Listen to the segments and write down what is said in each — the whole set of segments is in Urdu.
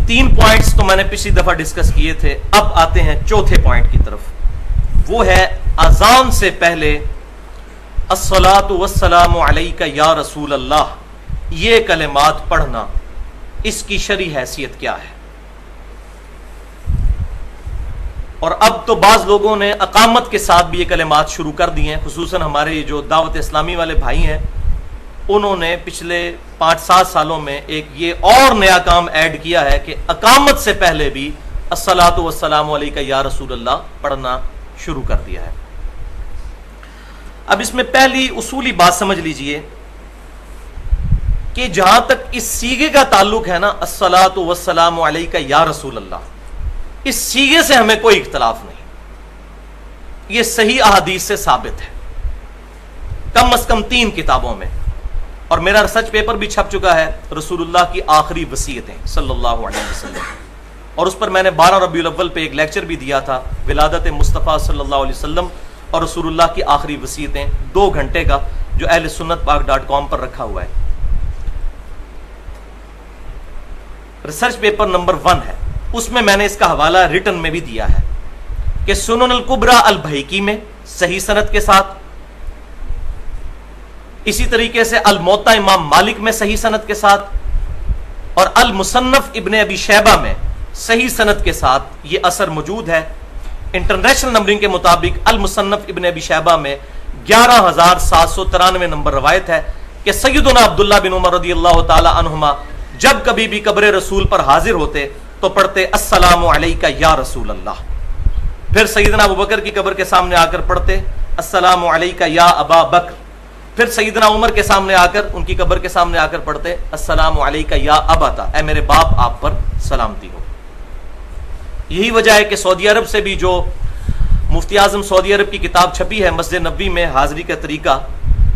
3 پوائنٹس تو میں نے پچھلی دفعہ ڈسکس کیے تھے. اب آتے ہیں چوتھے پوائنٹ کی طرف. وہ ہے اذان سے پہلے الصلاۃ والسلام علیک یا رسول اللہ، یہ کلمات پڑھنا، اس کی شرعی حیثیت کیا ہے؟ اور اب تو بعض لوگوں نے اقامت کے ساتھ بھی یہ کلمات شروع کر دی ہیں، خصوصاً ہمارے جو دعوت اسلامی والے بھائی ہیں انہوں نے پچھلے 5-7 سالوں میں ایک یہ اور نیا کام ایڈ کیا ہے کہ اقامت سے پہلے بھی الصلاۃ والسلام علیک یا رسول اللہ پڑھنا شروع کر دیا ہے. اب اس میں پہلی اصولی بات سمجھ لیجئے کہ جہاں تک اس صیغے کا تعلق ہے نا، الصلاۃ والسلام علیک یا رسول اللہ، اس صیغے سے ہمیں کوئی اختلاف نہیں. یہ صحیح احادیث سے ثابت ہے، کم از کم 3 کتابوں میں، اور میرا ریسرچ پیپر بھی چھپ چکا ہے، رسول اللہ کی آخری وصیتیں صلی اللہ علیہ وسلم، اور اس پر میں نے 12 ربیع الاول پہ ایک لیکچر بھی دیا تھا، ولادت مصطفیٰ صلی اللہ علیہ وسلم اور رسول اللہ کی آخری وصیتیں، 2 گھنٹے کا، جو اہل سنت پاک.com پر رکھا ہوا ہے. ریسرچ پیپر نمبر 1 ہے، اس میں نے اس کا حوالہ ریٹن میں بھی دیا ہے کہ سنن الکبریٰ البیہقی میں صحیح سند کے ساتھ، اسی طریقے سے الموطا امام مالک میں صحیح سند کے ساتھ، اور المصنف ابن ابی شیبہ میں صحیح سند کے ساتھ یہ اثر موجود ہے. انٹرنیشنل نمبرنگ کے مطابق المصنف ابن ابی شیبہ میں 11793 نمبر روایت ہے کہ سیدنا عبداللہ بن عمر رضی اللہ تعالی عنہما جب کبھی بھی قبر رسول پر حاضر ہوتے تو پڑھتے السلام علیک یا رسول اللہ. پھر سیدنا ابوبکر کی قبر کے سامنے آ کر پڑھتے السلام علیک یا ابا بکر. پھر سیدنا عمر کے سامنے آ کر، ان کی قبر کے سامنے آ کر پڑھتے السلام علیک یا اباتا، اے میرے باپ آپ پر سلامتی ہو. یہی وجہ ہے کہ سعودی عرب سے بھی جو مفتی اعظم سعودی عرب کی کتاب چھپی ہے مسجد نبوی میں حاضری کا طریقہ،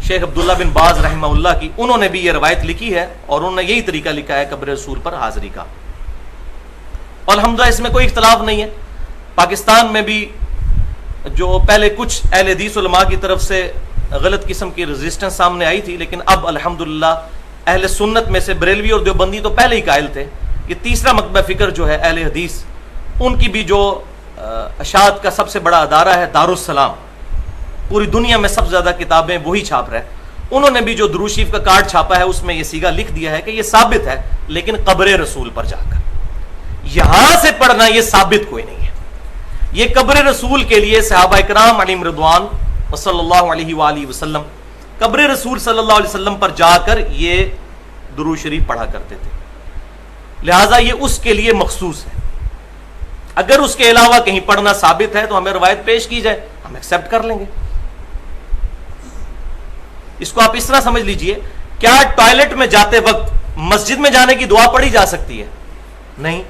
شیخ عبداللہ بن باز رحمہ اللہ کی، انہوں نے بھی یہ روایت لکھی ہے اور انہوں نے یہی طریقہ لکھا ہے قبر رسول پر حاضری کا. اور الحمدللہ اس میں کوئی اختلاف نہیں ہے. پاکستان میں بھی جو پہلے کچھ اہل حدیث علماء کی طرف سے غلط قسم کی ریزسٹنس سامنے آئی تھی، لیکن اب الحمدللہ اہل سنت میں سے بریلوی اور دیوبندی تو پہلے ہی قائل تھے. یہ تیسرا مکتبہ فکر جو ہے اہل حدیث، ان کی بھی جو اشاعت کا سب سے بڑا ادارہ ہے دارالسلام، پوری دنیا میں سب سے زیادہ کتابیں وہی چھاپ رہے ہیں، انہوں نے بھی جو درود شریف کا کارڈ چھاپا ہے اس میں یہ صیغہ لکھ دیا ہے کہ یہ ثابت ہے، لیکن قبر رسول پر جا کر یہاں سے پڑھنا یہ ثابت کوئی نہیں ہے. یہ قبر رسول کے لیے صحابہ اکرام علیہم رضوان صلی اللہ علیہ وآلہ وسلم قبر رسول صلی اللہ علیہ وسلم پر جا کر یہ درود شریف پڑھا کرتے تھے، لہٰذا یہ اس کے لیے مخصوص ہے. اگر اس کے علاوہ کہیں پڑھنا ثابت ہے تو ہمیں روایت پیش کی جائے، ہم ایکسپٹ کر لیں گے. اس کو آپ اس طرح سمجھ لیجئے، کیا ٹوائلٹ میں جاتے وقت مسجد میں جانے کی دعا پڑھی جا سکتی ہے؟ نہیں.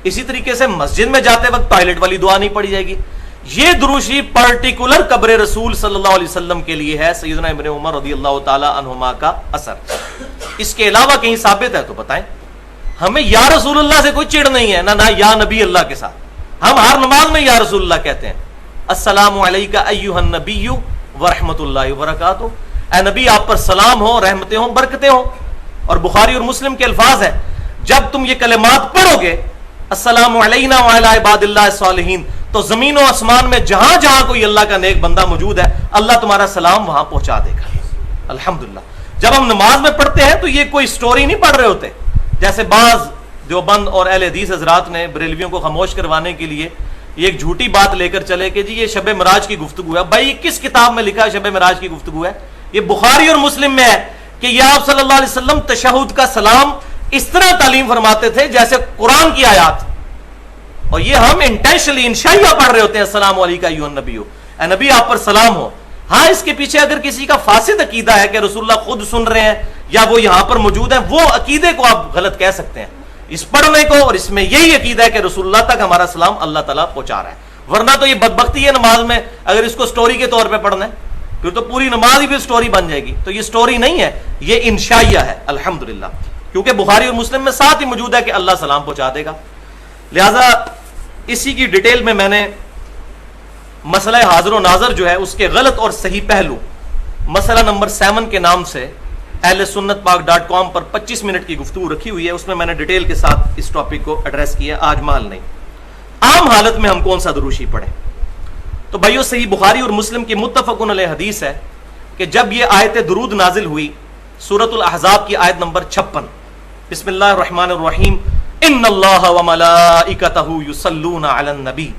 اسی طریقے سے مسجد میں جاتے وقت ٹوائلٹ والی دعا نہیں پڑھی جائے گی. یہ درود شریف پرٹیکولر قبر رسول صلی اللہ علیہ وسلم کے لیے ہے، سیدنا ابن عمر رضی اللہ تعالی عنہما کا اثر. اس کے علاوہ کہیں ثابت ہے تو بتائیں. ہمیں یا رسول اللہ سے کوئی چڑ نہیں ہے، نہ یا نبی اللہ کے ساتھ. ہم ہر نماز میں یا رسول اللہ کہتے ہیں. السلام علیکہ ایھا النبی ورحمۃ اللہ وبرکاتہ، اے نبی آپ پر سلام ہو، رحمتیں ہوں، برکتیں ہوں. اور بخاری اور مسلم کے الفاظ ہیں، جب تم یہ کلمات پڑھو گے السلام علینا وعلی عباد اللہ الصالحین، تو زمین و آسمان میں جہاں جہاں کوئی اللہ کا نیک بندہ موجود ہے اللہ تمہارا سلام وہاں پہنچا دے گا. الحمدللہ. جب ہم نماز میں پڑھتے ہیں تو یہ کوئی سٹوری نہیں پڑھ رہے ہوتے، جیسے بعض دیوبند اور اہل حدیث حضرات نے بریلویوں کو خاموش کروانے کے لیے یہ ایک جھوٹی بات لے کر چلے کہ جی یہ شب معراج کی گفتگو ہے. بھائی کس کتاب میں لکھا ہے شب معراج کی گفتگو ہے؟ یہ بخاری اور مسلم میں ہے کہ یہ آپ صلی اللہ علیہ وسلم تشہد کا سلام اس طرح تعلیم فرماتے تھے جیسے قرآن کی آیات، اور یہ ہم انٹینشنلی انشائیہ پڑھ رہے ہوتے ہیں السلام علیکم ایھا النبی، اے نبی آپ پر سلام ہو. ہاں اس کے پیچھے اگر کسی کا فاسد عقیدہ ہے کہ رسول اللہ خود سن رہے ہیں یا وہ یہاں پر موجود ہیں، وہ عقیدے کو آپ غلط کہہ سکتے ہیں. اس پڑھنے کو اور اس میں یہی عقیدہ ہے کہ رسول اللہ تک ہمارا سلام اللہ تعالیٰ پہنچا رہا ہے. ورنہ تو یہ بدبختی ہے نماز میں اگر اس کو سٹوری کے طور پہ پڑھنا ہے، پھر تو پوری نماز ہی بھی سٹوری بن جائے گی. تو یہ سٹوری نہیں ہے، یہ انشائیہ ہے الحمدللہ، کیونکہ بخاری اور مسلم میں ساتھ ہی موجود ہے کہ اللہ سلام پہنچا دے گا. لہذا اسی کی ڈیٹیل میں نے مسئلہ حاضر و ناظر جو ہے اس کے غلط اور صحیح پہلو مسئلہ نمبر 7 کے نام سے اہل سنت پاک.com پر 25 منٹ کی گفتگو رکھی ہوئی ہے، اس میں میں نے ڈیٹیل کے ساتھ اس ٹاپک کو ایڈریس کیا، آج مال نہیں۔ عام حالت میں ہم کون سا درود شریف پڑھیں؟ تو بھائیو صحیح بخاری اور مسلم کی متفقن علیہ حدیث ہے کہ جب یہ آیت درود نازل ہوئی، سورۃ الاحزاب کی آیت نمبر 56، بسم اللہ الرحمن الرحیم، ان اللہ وملائکتہ یصلون علی النبی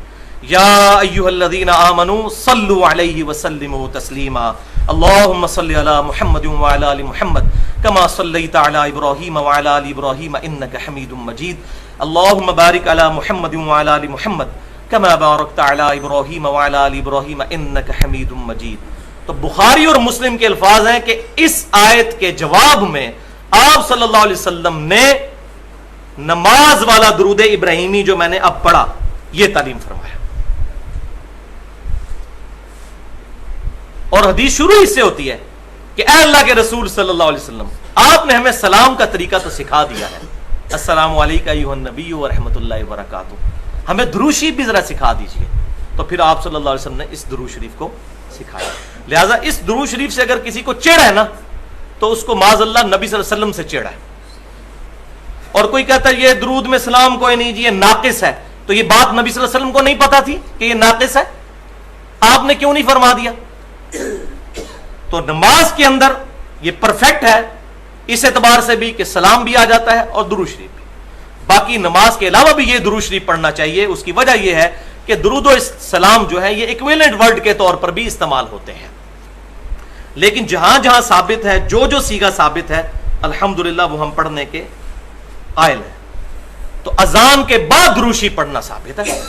یا ایھا الذین آمنوا صلوا علیہ وسلموا تسلیما اللہم صل علی محمد وعلی آل محمد کما صلیت علی ابراہیم وعلی آل ابراہیم انک حمید مجید اللہم بارک علی محمد وعلی آل محمد کما بارکت علی ابراہیم وعلی آل ابراہیم انک حمید مجید۔ تو بخاری اور مسلم کے الفاظ ہیں کہ اس آیت کے جواب میں آپ صلی اللہ علیہ وسلم نے نماز والا درود ابراہیمی جو میں نے اب پڑھا یہ تعلیم فرمایا، اور حدیث شروع اس سے ہوتی ہے کہ اے اللہ کے رسول صلی اللہ علیہ وسلم، آپ نے ہمیں سلام کا طریقہ تو سکھا دیا ہے، السلام علیکم ایھا النبی ورحمۃ اللہ وبرکاتہ، ہمیں درود شریف بھی ذرا سکھا دیجئے۔ تو پھر آپ صلی اللہ علیہ وسلم نے اس درود شریف کو سکھایا۔ لہذا اس درود شریف سے اگر کسی کو چڑ ہے نا تو اس کو معاذ اللہ نبی صلی اللہ علیہ وسلم سے چڑ ہے، اور کوئی کہتا ہے یہ درود میں سلام کوئی نہیں جی یہ ناقص ہے، تو یہ بات نبی صلی اللہ علیہ وسلم کو نہیں پتا تھی کہ یہ ناقص ہے؟ آپ نے کیوں نہیں فرما دیا؟ تو نماز کے اندر یہ پرفیکٹ ہے اس اعتبار سے بھی کہ سلام بھی آ جاتا ہے اور درود شریف بھی۔ باقی نماز کے علاوہ بھی یہ درود شریف پڑھنا چاہیے، اس کی وجہ یہ ہے کہ درود و سلام جو ہے یہ ایکویلنٹ ورڈ کے طور پر بھی استعمال ہوتے ہیں، لیکن جہاں جہاں ثابت ہے، جو جو صیغہ ثابت ہے الحمدللہ وہ ہم پڑھنے کے قائل ہیں۔ تو اذان کے بعد درود شریف پڑھنا ثابت ہے،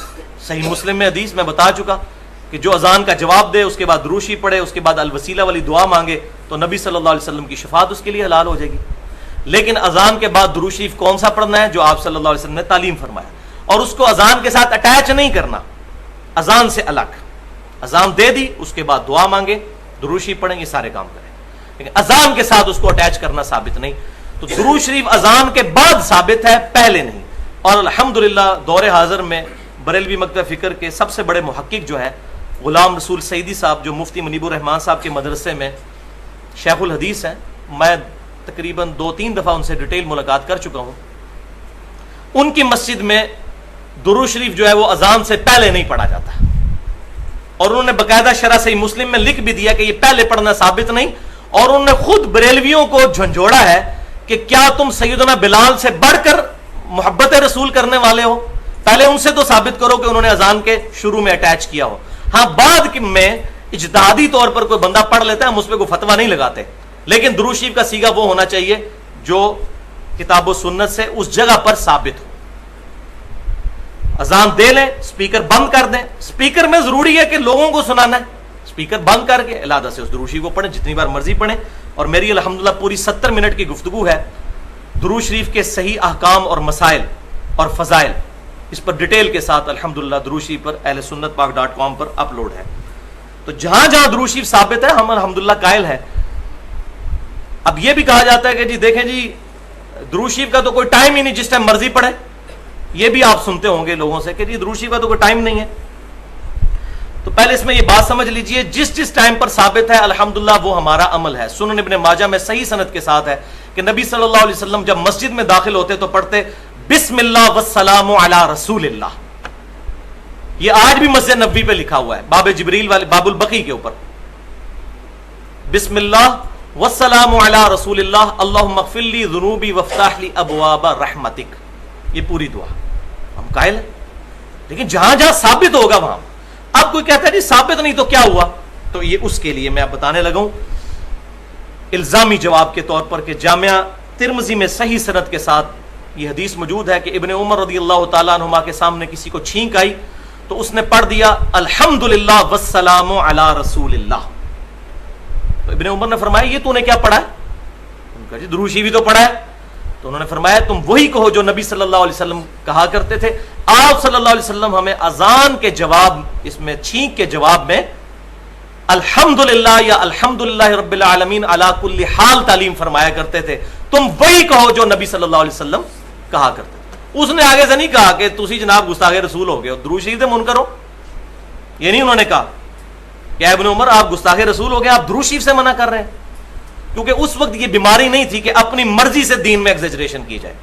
صحیح مسلم میں حدیث میں بتا چکا کہ جو اذان کا جواب دے اس کے بعد درود شریف پڑھے، اس کے بعد الوسیلہ والی دعا مانگے تو نبی صلی اللہ علیہ وسلم کی شفاعت اس کے لیے حلال ہو جائے گی۔ لیکن اذان کے بعد درود شریف کون سا پڑھنا ہے؟ جو آپ صلی اللہ علیہ وسلم نے تعلیم فرمایا، اور اس کو اذان کے ساتھ اٹیچ نہیں کرنا، اذان سے الگ، اذان دے دی اس کے بعد دعا مانگے، درود شریف پڑھیں، یہ سارے کام کریں، لیکن اذان کے ساتھ اس کو اٹیچ کرنا ثابت نہیں۔ تو درود شریف اذان کے بعد ثابت ہے، پہلے نہیں۔ اور الحمدللہ دور حاضر میں بریلوی مکتب فکر کے سب سے بڑے محقق جو ہے غلام رسول سعیدی صاحب، جو مفتی منیب الرحمان صاحب کے مدرسے میں شیخ الحدیث ہیں، میں تقریباً 2-3 دفعہ ان سے ڈیٹیل ملاقات کر چکا ہوں، ان کی مسجد میں درود شریف جو ہے وہ اذان سے پہلے نہیں پڑھا جاتا، اور انہوں نے باقاعدہ شرح صحیح مسلم میں لکھ بھی دیا کہ یہ پہلے پڑھنا ثابت نہیں، اور انہوں نے خود بریلویوں کو جھنجھوڑا ہے کہ کیا تم سیدنا بلال سے بڑھ کر محبت رسول کرنے والے ہو؟ پہلے ان سے تو ثابت کرو کہ انہوں نے اذان کے شروع میں اٹیچ کیا ہو۔ ہاں بعد میں اجتہادی طور پر کوئی بندہ پڑھ لیتا ہے، ہم اس پہ کوئی فتویٰ نہیں لگاتے، لیکن درود شریف کا صیغہ وہ ہونا چاہیے جو کتاب و سنت سے اس جگہ پر ثابت ہو۔ اذان دے لیں، سپیکر بند کر دیں، سپیکر میں ضروری ہے کہ لوگوں کو سنانا ہے، سپیکر بند کر کے علیحدہ سے اس درود شریف کو پڑھیں، جتنی بار مرضی پڑھیں۔ اور میری الحمدللہ پوری 70 منٹ کی گفتگو ہے درود شریف کے صحیح احکام اور مسائل اور فضائل، اس پر ڈیٹیل کے ساتھ الحمدللہ درود شریف پر اہل سنت پاک.com پر اپلوڈ ہے۔ تو جہاں جہاں درود شریف ثابت ہے ہم الحمدللہ قائل ہیں۔ اب یہ بھی کہا جاتا ہے کہ جی دیکھیں جی درود شریف کا تو کوئی ٹائم ہی نہیں، جس ٹائم مرضی پڑھے، یہ بھی آپ سنتے ہوں گے لوگوں سے کہ جی درود شریف کا تو کوئی ٹائم نہیں ہے۔ تو پہلے اس میں یہ بات سمجھ لیجئے، جس جس ٹائم پر ثابت ہے الحمدللہ وہ ہمارا عمل ہے۔ سنن ابن ماجہ میں صحیح سند کے ساتھ ہے کہ نبی صلی اللہ علیہ وسلم جب مسجد میں داخل ہوتے تو پڑھتے بسم اللہ والسلام علی رسول اللہ۔ یہ آج بھی مسجد نبوی پہ لکھا ہوا ہے، باب جبریل والے باب البقی کے اوپر، بسم اللہ والسلام علی رسول اللہ اللہم اغفر لی ذنوبی وافتح لی ابواب رحمتک، یہ پوری دعا ہم قائل ہیں۔ لیکن جہاں جہاں ثابت ہوگا وہاں، اب کوئی کہتا ہے جی ثابت نہیں تو کیا ہوا؟ تو یہ اس کے لیے میں اب بتانے لگا ہوں الزامی جواب کے طور پر کہ جامعہ ترمذی میں صحیح سند کے ساتھ یہ حدیث موجود ہے کہ ابن عمر رضی اللہ تعالیٰ عنہما کے سامنے کسی کو چھینک آئی تو اس نے پڑھ دیا الحمدللہ والسلام علی رسول اللہ۔ تو ابن عمر نے فرمایا یہ تو نے کیا پڑھا ہے؟ ان کا جی درود شریف تو پڑھا ہے۔ تو انہوں نے فرمایا تم وہی کہو جو نبی صلی اللہ علیہ وسلم کہا کرتے تھے۔ آپ صلی اللہ علیہ وسلم ہمیں اذان کے جواب، اس میں چھینک کے جواب میں الحمدللہ یا الحمدللہ رب العالمین علی کل حال تعلیم فرمایا کرتے تھے، تم وہی کہو جو نبی صلی اللہ علیہ وسلم کہا کرتے تھے۔ اس نے آگے سے نہیں کہا کہ تسی جناب گستاخ رسول ہو گئے درود شریف سے منکر ہو، یہ نہیں انہوں نے کہا کہ ابن عمر آپ گستاخ رسول ہو گئے، آپ درود شریف سے منع کر رہے ہیں۔ کیونکہ اس وقت یہ بیماری نہیں تھی کہ اپنی مرضی سے دین میں ایگزیجریشن کی جائے.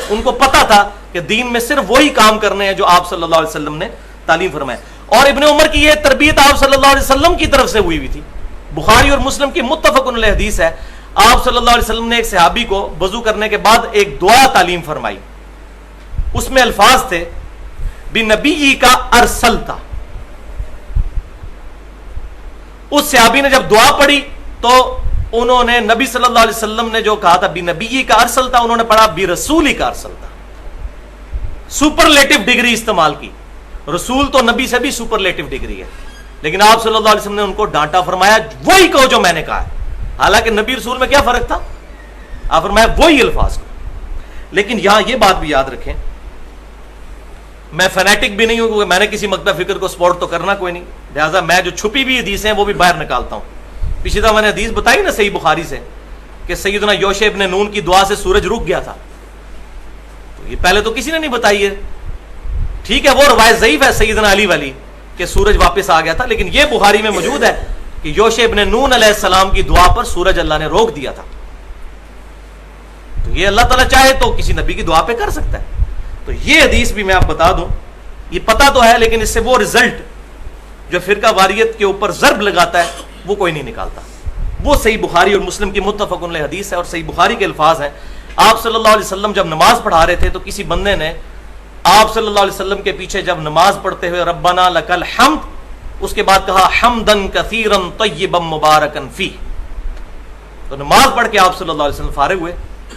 ان کو پتا تھا کہ دین میں صرف وہی کام کرنے ہیں جو آپ صلی اللہ علیہ وسلم نے تعلیم فرمایا. اور ابن عمر کی یہ تربیت آپ صلی اللہ علیہ وسلم کی طرف سے ہوئی تھی. بخاری اور مسلم کی متفق علیہ حدیث ہے, آپ صلی اللہ علیہ وسلم نے ایک صحابی کو وضو کرنے کے بعد ایک دعا تعلیم فرمائی. اس میں الفاظ تھے بنبی کا ارسلتا. اس صحابی نے جب دعا پڑھی تو انہوں نے نبی صلی اللہ علیہ وسلم نے جو کہا تھا بنبی کا ارسلتا, انہوں نے پڑھا برسولی کا ارسلتا. سپرلیٹو ڈگری استعمال کی. رسول تو نبی سے بھی سپرلیٹو ڈگری ہے, لیکن آپ صلی اللہ علیہ وسلم نے ان کو ڈانٹا, فرمایا وہی کہو جو میں نے کہا ہے. حالانکہ نبی رسول میں کیا فرق تھا, آپ فرمایا وہی الفاظ کو. لیکن یہاں یہ بات بھی یاد رکھیں, میں فینیٹک بھی نہیں ہوں کیونکہ میں نے کسی مکتب فکر کو سپورٹ تو کرنا کوئی نہیں, لہٰذا میں جو چھپی بھی حدیثیں ہیں وہ بھی باہر نکالتا ہوں. پچھلی دفعہ میں نے حدیث بتائی نا صحیح بخاری سے کہ سیدنا یوشع ابن نون کی دعا سے سورج رک گیا تھا, تو یہ پہلے تو کسی نے نہیں بتائی ہے. ٹھیک ہے وہ روایت ضعیف ہے سیدنا علی والی کہ سورج واپس آ گیا تھا, لیکن یہ بخاری میں موجود ہے کہ یوشع ابن نون علیہ السلام کی دعا پر سورج اللہ نے روک دیا تھا. تو یہ اللہ تعالیٰ چاہے تو کسی نبی کی دعا پہ کر سکتا ہے. تو یہ حدیث بھی میں آپ بتا دوں, یہ پتا تو ہے لیکن اس سے وہ رزلٹ جو فرقہ واریت کے اوپر ضرب لگاتا ہے وہ کوئی نہیں نکالتا. وہ صحیح بخاری اور مسلم کی متفق علیہ حدیث ہے اور صحیح بخاری کے الفاظ ہیں. آپ صلی اللہ علیہ وسلم جب نماز پڑھا رہے تھے تو کسی بندے نے آپ صلی اللہ علیہ وسلم کے پیچھے جب نماز پڑھتے ہوئے ربنا لکل حمد, اس کے بعد کہا حمدن کثیرن طیبا مبارکن فی. تو نماز پڑھ کے آپ صلی اللہ علیہ وسلم فارغ ہوئے,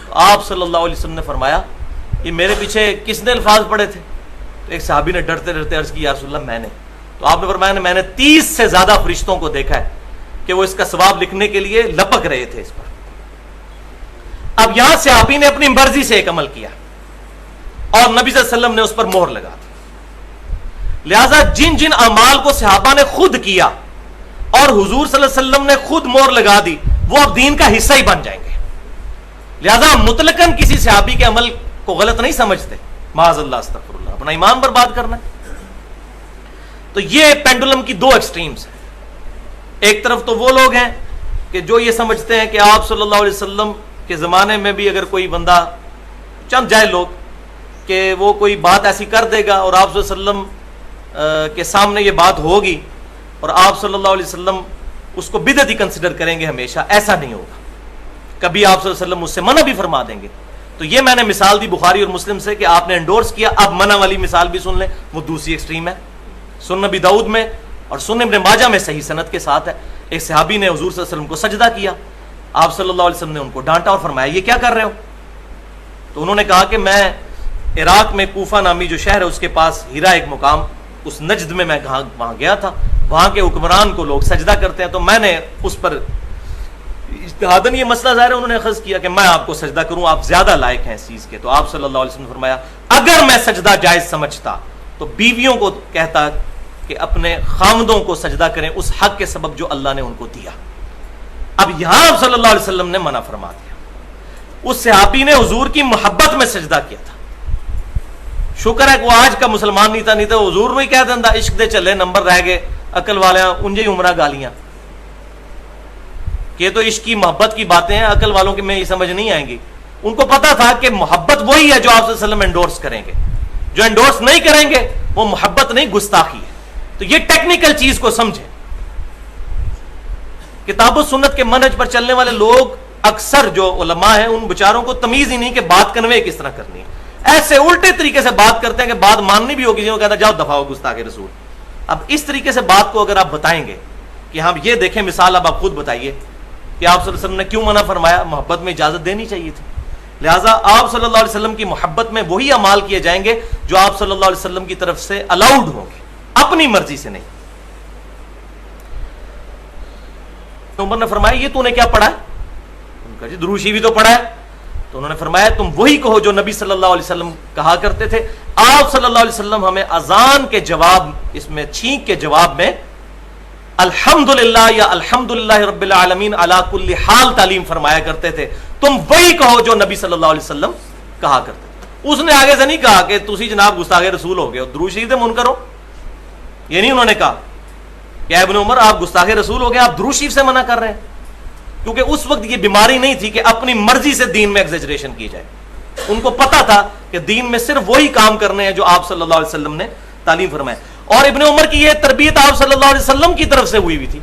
تو آپ صلی اللہ علیہ وسلم نے فرمایا یہ میرے پیچھے کس نے الفاظ پڑھے تھے؟ تو ایک صحابی نے ڈرتے ڈرتے عرض کی یا رسول اللہ میں نے. تو آپ نے فرمایا میں نے 30 سے زیادہ فرشتوں کو دیکھا ہے کہ وہ اس کا ثواب لکھنے کے لیے لپک رہے تھے اس پر. اب یہاں صحابی نے اپنی مرضی سے ایک عمل کیا اور نبی صلی اللہ علیہ وسلم نے اس پر مہر لگا دی. لہذا جن جن اعمال کو صحابہ نے خود کیا اور حضور صلی اللہ علیہ وسلم نے خود مہر لگا دی وہ اب دین کا حصہ ہی بن جائیں گے. لہذا مطلقاً کسی صحابی کے عمل کو غلط نہیں سمجھتے, معاذ اللہ استغفر اللہ, اپنا ایمان برباد کرنا ہے. تو یہ پینڈولم کی 2 ایکسٹریمز ہیں. ایک طرف تو وہ لوگ ہیں کہ جو یہ سمجھتے ہیں کہ آپ صلی اللہ علیہ وسلم کے زمانے میں بھی اگر کوئی بندہ, چند جائے لوگ کہ وہ کوئی بات ایسی کر دے گا اور آپ صلی اللہ علیہ وسلم کے سامنے یہ بات ہوگی اور آپ صلی اللہ علیہ وسلم اس کو بدعت ہی کنسیڈر کریں گے ہمیشہ. ایسا نہیں ہوگا کبھی. آپ صلی اللہ علیہ وسلم اس سے منع بھی فرما دیں گے. تو یہ میں نے مثال دی بخاری اور مسلم سے کہ آپ نے انڈورس کیا. اب منع والی مثال بھی سن لیں, وہ دوسری ایکسٹریم ہے. سنن نبی داؤد میں اور سنن ابن ماجہ میں صحیح سند کے ساتھ ہے, ایک صحابی نے حضور صلی اللہ علیہ وسلم کو سجدہ کیا. آپ صلی اللہ علیہ وسلم نے ان کو ڈانٹا اور فرمایا یہ کیا کر رہے ہو؟ تو انہوں نے کہا کہ میں عراق میں کوفہ نامی جو شہر ہے اس کے پاس ہیرا ایک مقام, اس نجد میں وہاں گیا تھا, وہاں کے حکمران کو لوگ سجدہ کرتے ہیں تو میں نے اس پر اجتہاداً یہ مسئلہ ظاہر ہے انہوں نے اخذ کیا کہ میں آپ کو سجدہ کروں, آپ زیادہ لائق ہیں اس چیز کے. تو آپ صلی اللہ علیہ وسلم نے فرمایا اگر میں سجدہ جائز سمجھتا تو بیویوں کو کہتا کہ اپنے خامدوں کو سجدہ کریں اس حق کے سبب جو اللہ نے ان کو دیا. اب یہاں آپ صلی اللہ علیہ وسلم نے منع فرما دیا. اس صحابی نے حضور کی محبت میں سجدہ کیا تھا. شکر ہے کہ وہ آج کا مسلمان نہیں تھا, نہیں تو حضور میں کہہ دینا عشق دے چلے نمبر رہ گئے عقل والے انجے ہی عمرہ گالیاں, کہ تو عشق کی محبت کی باتیں ہیں, عقل والوں کی میں یہ سمجھ نہیں آئیں گی. ان کو پتا تھا کہ محبت وہی ہے جو آپ صلی اللہ علیہ وسلم انڈورس کریں گے, جو انڈورس نہیں کریں گے وہ محبت نہیں گستاخی ہے. تو یہ ٹیکنیکل چیز کو سمجھیں. کتاب و سنت کے منہج پر چلنے والے لوگ اکثر جو علماء ہیں ان بیچاروں کو تمیز ہی نہیں کہ بات کنوے کس طرح کرنی ہے. ایسے الٹے طریقے سے بات کرتے ہیں کہ بات ماننی بھی ہوگی, کہتا جاؤ دفاع ہو گستاخ رسول. اب اس طریقے سے بات کو اگر آپ بتائیں گے کہ ہم یہ دیکھیں مثال, اب آپ خود بتائیے کہ آپ صلی اللہ علیہ وسلم نے کیوں منع فرمایا؟ محبت میں اجازت دینی چاہیے تھی. لہٰذا آپ صلی اللہ علیہ وسلم کی محبت میں وہی اعمال کیے جائیں گے جو آپ صلی اللہ علیہ وسلم کی طرف سے الاؤڈ ہوں گے, اپنی مرضی سے نہیں. عمر نے فرمایا یہ تو نے کیا پڑھا ہے؟ ان کا جی درود شریف بھی تو پڑھا ہے. تو انہوں نے فرمایا تم وہی کہو جو نبی صلی اللہ علیہ وسلم کہا کرتے تھے. آپ صلی اللہ علیہ وسلم ہمیں اذان کے جواب, اس میں چھینک کے جواب میں الحمدللہ یا الحمدللہ رب العالمین علی کل حال تعلیم فرمایا کرتے تھے. تم وہی کہو جو نبی صلی اللہ علیہ وسلم کہا کرتے تھے. اس نے آگے سے نہیں کہا کہ تسی جناب گستاخ رسول ہو گئے ہو, درود شریف دے منکر ہو, یہ نہیں انہوں نے کہا کہ ابن عمر آپ گستاخ رسول ہو گئے, آپ درود شریف سے منع کر رہے ہیں. کیونکہ اس وقت یہ بیماری نہیں تھی کہ اپنی مرضی سے دین میں ایگزیجریشن کی جائے. ان کو پتا تھا کہ دین میں صرف وہی کام کرنے ہیں جو آپ صلی اللہ علیہ وسلم نے تعلیم فرمائے. اور ابن عمر کی یہ تربیت آپ صلی اللہ علیہ وسلم کی طرف سے ہوئی تھی.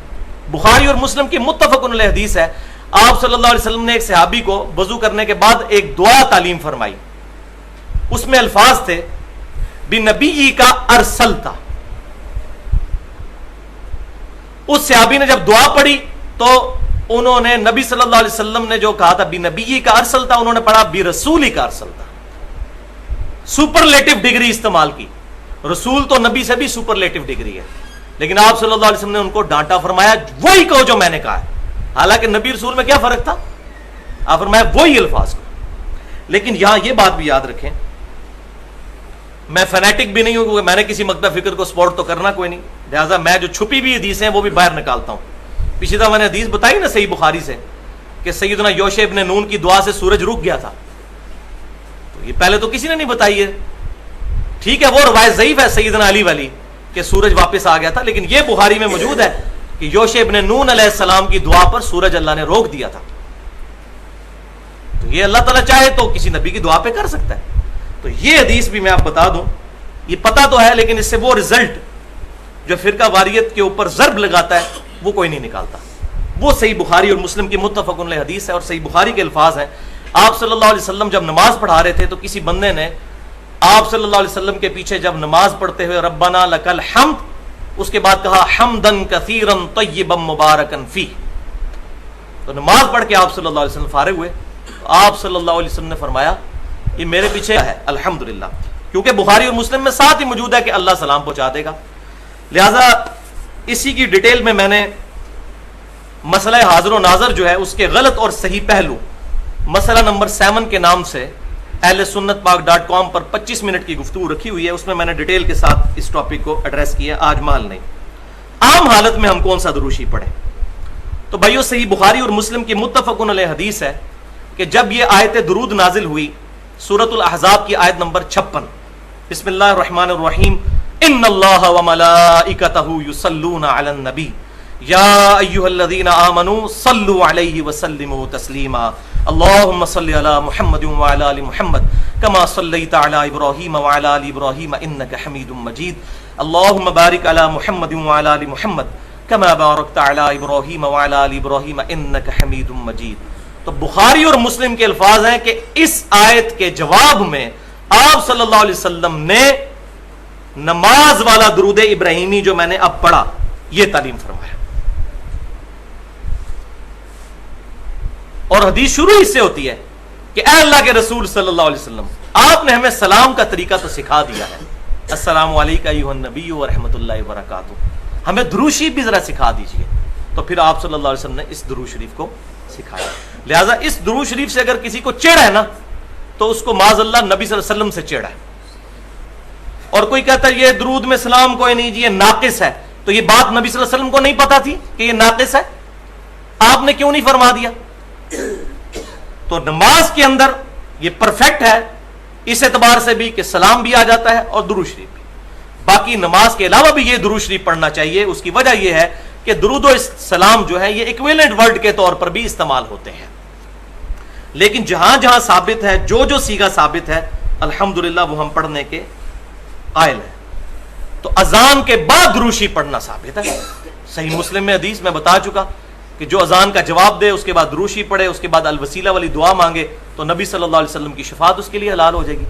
بخاری اور مسلم کی متفق علیہ حدیث ہے, آپ صلی اللہ علیہ وسلم نے ایک صحابی کو وضو کرنے کے بعد ایک دعا تعلیم فرمائی. اس میں الفاظ تھے بنبی کا ارسلتا. اس صحابی نے جب دعا پڑھی تو انہوں نے نبی صلی اللہ علیہ وسلم نے جو کہا تھا بنبی کا ارسلتا, انہوں نے پڑھا برسولی کا ارسلتا. سپرلیٹو ڈگری استعمال کی. رسول تو نبی سے بھی سپرلیٹو ڈگری ہے, لیکن آپ صلی اللہ علیہ وسلم نے ان کو ڈانٹا, فرمایا وہی کہو جو میں نے کہا ہے. حالانکہ نبی رسول میں کیا فرق تھا, آپ فرمایا وہی الفاظ کو. لیکن یہاں یہ بات بھی یاد رکھیں, میں فینیٹک بھی نہیں ہوں کیونکہ میں نے کسی مکتب فکر کو سپورٹ تو کرنا کوئی نہیں, لہٰذا میں جو چھپی ہوئی حدیث ہیں وہ بھی باہر نکالتا ہوں. پچھلی دفعہ میں نے حدیث بتائی نا صحیح بخاری سے کہ سیدنا یوشع ابن نون کی دعا سے سورج رک گیا تھا. تو یہ پہلے تو کسی نے نہیں بتائی ہے. ٹھیک ہے وہ روایت ضعیف ہے سیدنا علی والی کہ سورج واپس آ گیا تھا, لیکن یہ بخاری میں موجود ہے کہ یوشع ابن نون علیہ السلام کی دعا پر سورج اللہ نے روک دیا تھا. تو یہ اللہ تعالیٰ چاہے تو کسی نبی کی دعا پہ کر سکتا ہے. تو یہ حدیث بھی میں آپ بتا دوں, یہ پتا تو ہے لیکن اس سے وہ رزلٹ جو فرقہ واریت کے اوپر ضرب لگاتا ہے وہ کوئی نہیں نکالتا. وہ صحیح بخاری اور مسلم کی متفق علیہ حدیث ہے, اور صحیح بخاری کے الفاظ ہیں. آپ صلی اللہ علیہ وسلم جب نماز پڑھا رہے تھے تو کسی بندے نے آپ صلی اللہ علیہ وسلم کے پیچھے جب نماز پڑھتے ہوئے ربنا لکل حمد, اس کے بعد کہا حمدن کثیرا طیبا مبارکا فیہ. تو نماز پڑھ کے آپ صلی اللہ علیہ وسلم فارغ ہوئے, آپ صلی اللہ علیہ وسلم نے فرمایا یہ میرے پیچھے ہے الحمدللہ, کیونکہ بخاری اور مسلم میں ساتھ ہی موجود ہے کہ اللہ سلام پہنچا دے گا. لہذا اسی کی ڈیٹیل میں نے مسئلہ حاضر و ناظر جو ہے اس کے غلط اور صحیح پہلو مسئلہ نمبر 7 کے نام سے اہل سنت پاک .com پر 25 منٹ کی گفتگو رکھی ہوئی ہے. اس میں نے ڈیٹیل کے ساتھ اس ٹاپک کو ایڈریس کیا. آج مال نہیں, عام حالت میں ہم کون سا دروشی پڑھیں. تو بھائیو صحیح بخاری اور مسلم کی متفق علیہ حدیث ہے کہ جب یہ آیت درود نازل ہوئی سورۃ الاحزاب کی آیت نمبر 56, بسم اللہ الرحمن الرحیم, ان اللہ وملائکتہ یصلون علی النبی یا ایھا الذین آمنوا صلوا علیہ وسلموا تسلیما اللہم صل علی محمد وعلی آل محمد کما صلیت علی ابراہیم وعلی آل ابراہیم انک حمید مجید اللہم بارک علی محمد وعلی آل محمد کما بارکت علی ابراہیم وعلی آل ابراہیم انک حمید مجید. تو بخاری اور مسلم کے الفاظ ہیں کہ اس آیت کے جواب میں آپ صلی اللہ علیہ وسلم نے نماز والا درود ابراہیمی جو میں نے اب پڑھا یہ تعلیم فرمایا. اور حدیث شروع اس سے ہوتی ہے کہ اے اللہ کے رسول صلی اللہ علیہ وسلم, آپ نے ہمیں سلام کا طریقہ تو سکھا دیا ہے, السلام علیکم ایھا النبی ورحمۃ اللہ وبرکاتہ, ہمیں درود شریف بھی ذرا سکھا دیجیے. تو پھر آپ صلی اللہ علیہ وسلم نے اس درود شریف کو سکھایا. لہذا اس درود شریف سے اگر کسی کو چڑھ ہے نا تو اس کو معاذ اللہ نبی صلی اللہ علیہ وسلم سے چڑھا ہے. اور کوئی کہتا ہے یہ درود میں سلام کوئی نہیں جی یہ ناقص ہے, تو یہ بات نبی صلی اللہ علیہ وسلم کو نہیں پتا تھی کہ یہ ناقص ہے, آپ نے کیوں نہیں فرما دیا؟ تو نماز کے اندر یہ پرفیکٹ ہے اس اعتبار سے بھی کہ سلام بھی آ جاتا ہے اور درود شریف بھی. باقی نماز کے علاوہ بھی یہ درود شریف پڑھنا چاہیے. اس کی وجہ یہ ہے کہ درود و سلام جو ہے یہ ایکویلنٹ ورڈ کے طور پر بھی استعمال ہوتے ہیں, لیکن جہاں جہاں ثابت ہے جو سیغہ ثابت ہے الحمدللہ وہ ہم پڑھنے کے قائل ہیں. تو اذان کے بعد درود شریف پڑھنا ثابت ہے. صحیح مسلم میں حدیث میں بتا چکا کہ جو اذان کا جواب دے اس کے بعد درود شریف پڑھے, اس کے بعد الوسیلہ والی دعا مانگے تو نبی صلی اللہ علیہ وسلم کی شفاعت اس کے لیے حلال ہو جائے گی.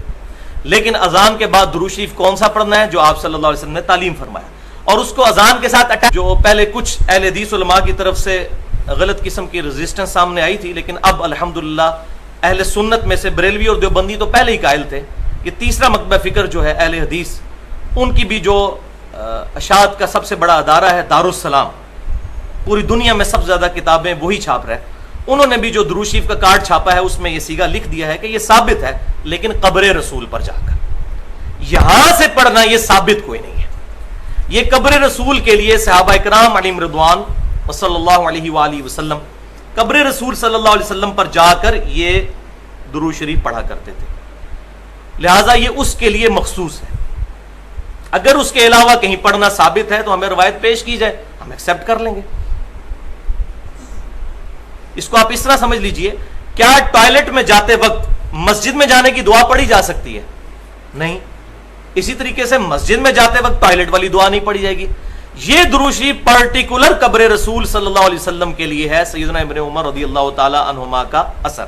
لیکن اذان کے بعد درود شریف کون سا پڑھنا ہے جو آپ صلی اللہ علیہ وسلم نے تعلیم فرمایا, اور اس کو اذان کے ساتھ جو پہلے کچھ اہل حدیث علماء کی طرف سے غلط قسم کی ریزسٹنس سامنے آئی تھی, لیکن اب الحمدللہ اہل سنت میں سے بریلوی اور دیوبندی تو پہلے ہی قائل تھے. یہ تیسرا مکتبہ فکر جو ہے اہل حدیث, ان کی بھی جو اشاعت کا سب سے بڑا ادارہ ہے دارالسلام, پوری دنیا میں سب سے زیادہ کتابیں وہی چھاپ رہے, انہوں نے بھی جو درود شریف کا کارڈ چھاپا ہے اس میں یہ سیگا لکھ دیا ہے کہ یہ ثابت ہے, لیکن قبر رسول پر جا کر یہاں سے پڑھنا یہ ثابت کوئی نہیں ہے. یہ قبر رسول کے لیے صحابہ اکرام علیہم رضوان صلی اللہ علیہ وآلہ وسلم قبر رسول صلی اللہ علیہ وسلم پر جا کر یہ درود شریف پڑھا کرتے تھے. لہٰذا یہ اس کے لیے مخصوص ہے. اگر اس کے علاوہ کہیں پڑھنا ثابت ہے تو ہمیں روایت پیش کی جائے, ہم ایکسیپٹ کر لیں گے. اس کو آپ اس طرح سمجھ لیجئے، کیا ٹوائلٹ میں جاتے وقت مسجد میں جانے کی دعا پڑھی جا سکتی ہے؟ نہیں۔ اسی طریقے سے مسجد میں جاتے وقت ٹوائلٹ والی دعا نہیں پڑھی جائے گی۔ یہ درود شریف پرٹیکولر قبر رسول صلی اللہ علیہ وسلم کے لیے ہے، سیدنا ابن عمر رضی اللہ تعالی عنہما کا اثر۔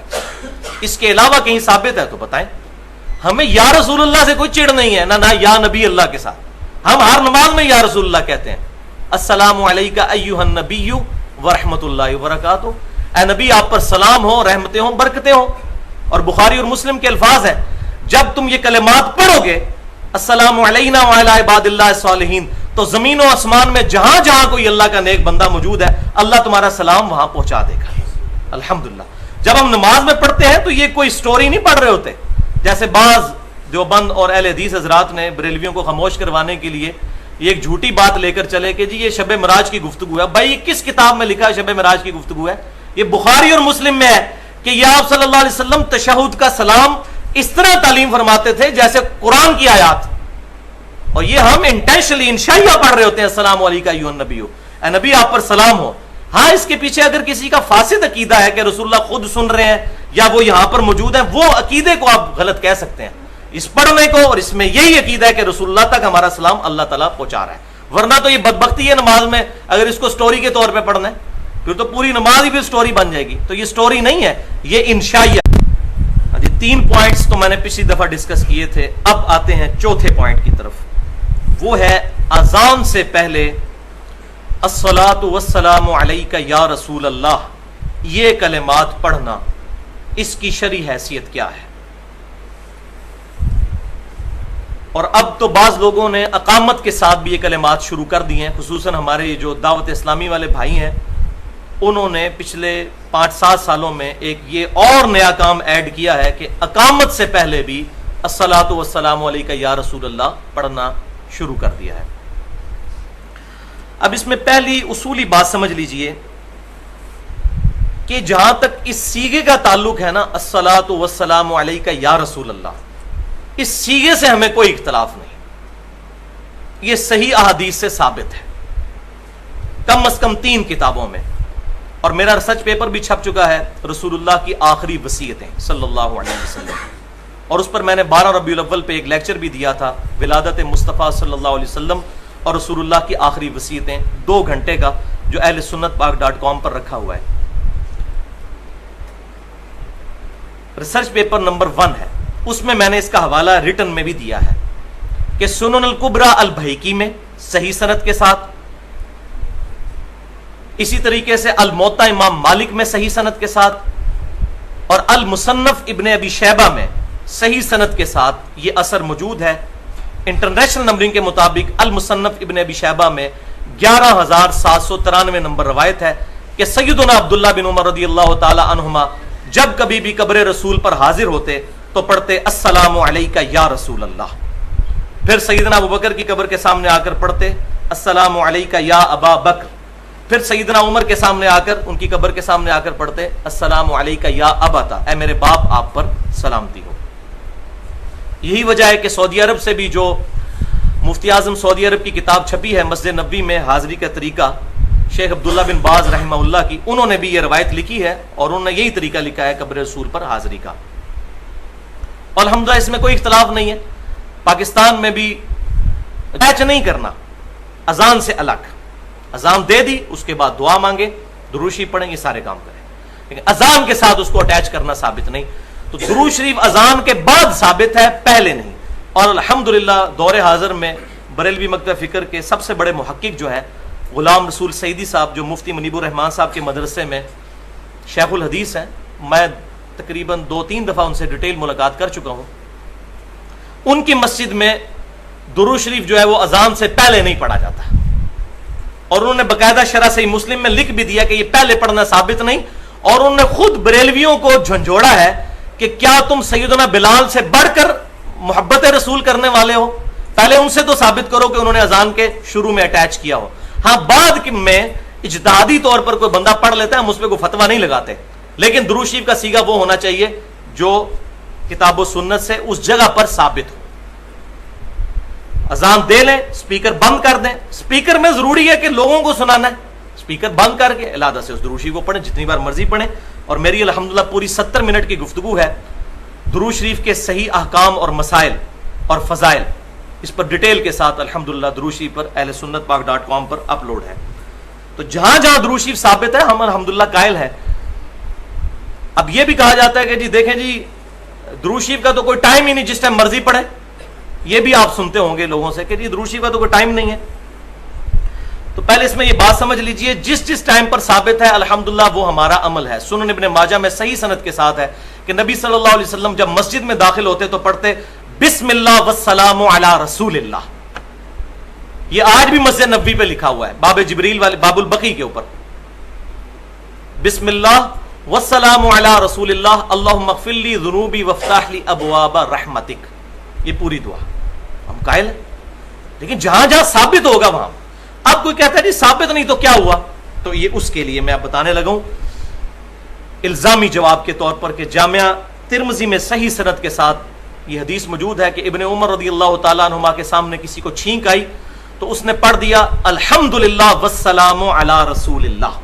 اس کے علاوہ کہیں ثابت ہے تو بتائیں۔ ہمیں یا رسول اللہ سے کوئی چڑ نہیں ہے، نہ یا نبی اللہ کے ساتھ۔ ہم ہر نماز میں یا رسول اللہ کہتے ہیں، السلام علیکہ ایھا النبی ورحمۃ اللہ وبرکاتہ، اے نبی آپ پر سلام ہو، رحمتیں ہوں، برکتیں ہوں۔ اور بخاری اور مسلم کے الفاظ ہیں، جب تم یہ کلمات پڑھو گے السلام علینا وعلی عباد اللہ الصالحین، تو زمین و آسمان میں جہاں جہاں کوئی اللہ کا نیک بندہ موجود ہے، اللہ تمہارا سلام وہاں پہنچا دے گا۔ الحمدللہ۔ جب ہم نماز میں پڑھتے ہیں تو یہ کوئی سٹوری نہیں پڑھ رہے ہوتے، جیسے بعض دیوبند اور اہل حدیث حضرات نے بریلویوں کو خاموش کروانے کے لیے یہ ایک جھوٹی بات لے کر چلے کہ جی یہ شب معراج کی گفتگو ہے۔ بھائی کس کتاب میں لکھا ہے شب معراج کی گفتگو ہے؟ یہ بخاری اور مسلم میں ہے کہ یہ آپ صلی اللہ علیہ وسلم تشہد کا سلام اس طرح تعلیم فرماتے تھے جیسے قرآن کی آیات، اور یہ ہم انٹینشنلی انشائیہ پڑھ رہے ہوتے ہیں، السلام علیکہ ایھا النبی، اے نبی آپ پر سلام ہو۔ ہاں اس کے پیچھے اگر کسی کا فاسد عقیدہ ہے کہ رسول اللہ خود سن رہے ہیں یا وہ یہاں پر موجود ہیں، وہ عقیدے کو آپ غلط کہہ سکتے ہیں، اس پڑھنے کو، اور اس میں یہی عقیدہ ہے کہ رسول اللہ تک ہمارا سلام اللہ تعالیٰ پہنچا رہا ہے۔ ورنہ تو یہ بدبختی ہے نماز میں اگر اس کو سٹوری کے طور پہ پڑھنا ہے، پھر تو پوری نماز ہی بھی سٹوری بن جائے گی۔ تو یہ سٹوری نہیں ہے، یہ انشائیہ۔ 3 پوائنٹس تو میں نے پچھلی دفعہ ڈسکس کیے تھے، اب آتے ہیں چوتھے پوائنٹ کی طرف، وہ ہے اذان سے پہلے الصلاۃ والسلام علیک یا رسول اللہ، یہ کلمات پڑھنا، اس کی شرعی حیثیت کیا ہے؟ اور اب تو بعض لوگوں نے اقامت کے ساتھ بھی یہ کلمات شروع کر دی ہیں، خصوصاً ہمارے جو دعوت اسلامی والے بھائی ہیں، انہوں نے پچھلے 5-7 سالوں میں ایک یہ اور نیا کام ایڈ کیا ہے کہ اقامت سے پہلے بھی الصلاۃ والسلام علیک یا رسول اللہ پڑھنا شروع کر دیا ہے۔ اب اس میں پہلی اصولی بات سمجھ لیجئے کہ جہاں تک اس سیغے کا تعلق ہے نا، الصلاۃ والسلام علیک یا رسول اللہ، اس سیغے سے ہمیں کوئی اختلاف نہیں، یہ صحیح احادیث سے ثابت ہے، کم از کم 3 کتابوں میں، اور میرا ریسرچ پیپر بھی چھپ چکا ہے، رسول اللہ کی آخری وصیتیں صلی اللہ علیہ وسلم، اور اس پر میں نے 12 ربیع الاول پہ ایک لیکچر بھی دیا تھا، ولادت مصطفیٰ صلی اللہ علیہ وسلم اور رسول اللہ کی آخری وصیتیں، 2 گھنٹے کا، جو اہل سنت پاک.com پر رکھا ہوا ہے۔ ریسرچ پیپر نمبر 1 ہے، اس میں میں نے اس کا حوالہ ریٹن میں بھی دیا ہے کہ سنن الکبریٰ البیہقی میں صحیح سند کے ساتھ، اسی طریقے سے الموطا امام مالک میں صحیح سند کے ساتھ، اور المصنف ابن ابی شیبہ میں صحیح سند کے ساتھ یہ اثر موجود ہے۔ انٹرنیشنل نمبرنگ کے مطابق المصنف ابن ابی شیبہ میں 11793 نمبر روایت ہے کہ سیدنا عبداللہ بن عمر رضی اللہ تعالی عنہما جب کبھی بھی قبر رسول پر حاضر ہوتے تو پڑھتے السلام علیکہ یا رسول اللہ، پھر سیدنا ابوبکر کی قبر کے سامنے آ کر پڑھتے السلام علیکہ یا ابا بکر، پھر سیدنا عمر کے سامنے آ کر، ان کی قبر کے سامنے آ کر پڑھتے السلام علیکہ یا ابتا، اے میرے باپ آپ پر سلامتی ہو۔ یہی وجہ ہے کہ سعودی عرب سے بھی جو مفتی اعظم سعودی عرب کی کتاب چھپی ہے مسجد نبوی میں حاضری کا طریقہ، شیخ عبداللہ بن باز رحمہ اللہ کی، انہوں نے بھی یہ روایت لکھی ہے اور انہوں نے یہی طریقہ لکھا ہے قبر رسول پر حاضری کا۔ الحمدللہ اس میں کوئی اختلاف نہیں ہے، پاکستان میں بھی اٹیچ نہیں کرنا اذان سے الگ، اذان دے دی اس کے بعد دعا مانگے، درود شریف پڑھیں، یہ سارے کام کریں، لیکن اذان کے ساتھ اس کو اٹیچ کرنا ثابت نہیں۔ تو درود شریف اذان کے بعد ثابت ہے، پہلے نہیں۔ اور الحمدللہ دور حاضر میں بریلوی مکتب فکر کے سب سے بڑے محقق جو ہے غلام رسول سعیدی صاحب، جو مفتی منیب الرحمان صاحب کے مدرسے میں شیخ الحدیث ہیں، میں تقریباً 2-3 دفعہ ان سے ڈیٹیل ملاقات کر چکا ہوں، ان کی مسجد میں درود شریف جو ہے وہ اذان سے پہلے نہیں پڑھا جاتا، اور انہوں نے باقاعدہ شرح صحیح مسلم میں لکھ بھی دیا کہ یہ پہلے پڑھنا ثابت نہیں، اور انہوں نے خود بریلویوں کو جھنجھوڑا ہے کہ کیا تم سیدنا بلال سے بڑھ کر محبت رسول کرنے والے ہو؟ پہلے ان سے تو ثابت کرو کہ انہوں نے اذان کے شروع میں اٹیچ کیا ہو۔ ہاں بعد میں اجتہادی طور پر کوئی بندہ پڑھ لیتا ہے، ہم اس پہ کوئی فتویٰ نہیں لگاتے، لیکن درود شریف کا صیغہ وہ ہونا چاہیے جو کتاب و سنت سے اس جگہ پر ثابت ہو۔ اذان دے لیں، سپیکر بند کر دیں، سپیکر میں ضروری ہے کہ لوگوں کو سنانا ہے، اسپیکر بند کر کے علادہ سے اس درود شریف کو پڑھیں، جتنی بار مرضی پڑھیں. اور میری الحمدللہ پوری 70 منٹ کی گفتگو ہے درود شریف کے صحیح احکام اور مسائل اور فضائل، اس پر ڈیٹیل کے ساتھ الحمدللہ درود شریف پر اہل سنت پاک .com پر اپلوڈ ہے. تو جہاں جہاں درود شریف ثابت ہے ہم الحمدللہ قائل ہیں. اب یہ بھی کہا جاتا ہے کہ جی دیکھیں جی درود شریف کا تو کوئی ٹائم ہی نہیں، جس ٹائم مرضی پڑھے. یہ بھی آپ سنتے ہوں گے لوگوں سے کہ جی درود شریف کا تو کوئی ٹائم نہیں ہے. تو پہلے اس میں یہ بات سمجھ لیجئے، جس ٹائم پر ثابت ہے الحمدللہ وہ ہمارا عمل ہے. سنن ابن ماجہ میں صحیح سند کے ساتھ ہے کہ نبی صلی اللہ علیہ وسلم جب مسجد میں داخل ہوتے تو پڑھتے بسم اللہ والسلام علی رسول اللہ. یہ آج بھی مسجد نبوی پہ لکھا ہوا ہے، باب جبریل والے باب البقی کے اوپر، بسم اللہ والسلام علی رسول اللہ اللہم اغفر لی ذنوبی وافتح لی ابواب رحمتک. یہ پوری دعا ہم قائل ہیں. لیکن جہاں جہاں ثابت ہوگا وہاں. اب کوئی کہتا ہے جی ثابت نہیں تو کیا ہوا؟ تو یہ اس کے لیے میں اب بتانے لگا ہوں الزامی جواب کے طور پر کہ جامعہ ترمذی میں صحیح سند کے ساتھ یہ حدیث موجود ہے کہ ابن عمر رضی اللہ تعالیٰ عنہما کے سامنے کسی کو چھینک آئی تو اس نے پڑھ دیا الحمدللہ والسلام علی رسول اللہ.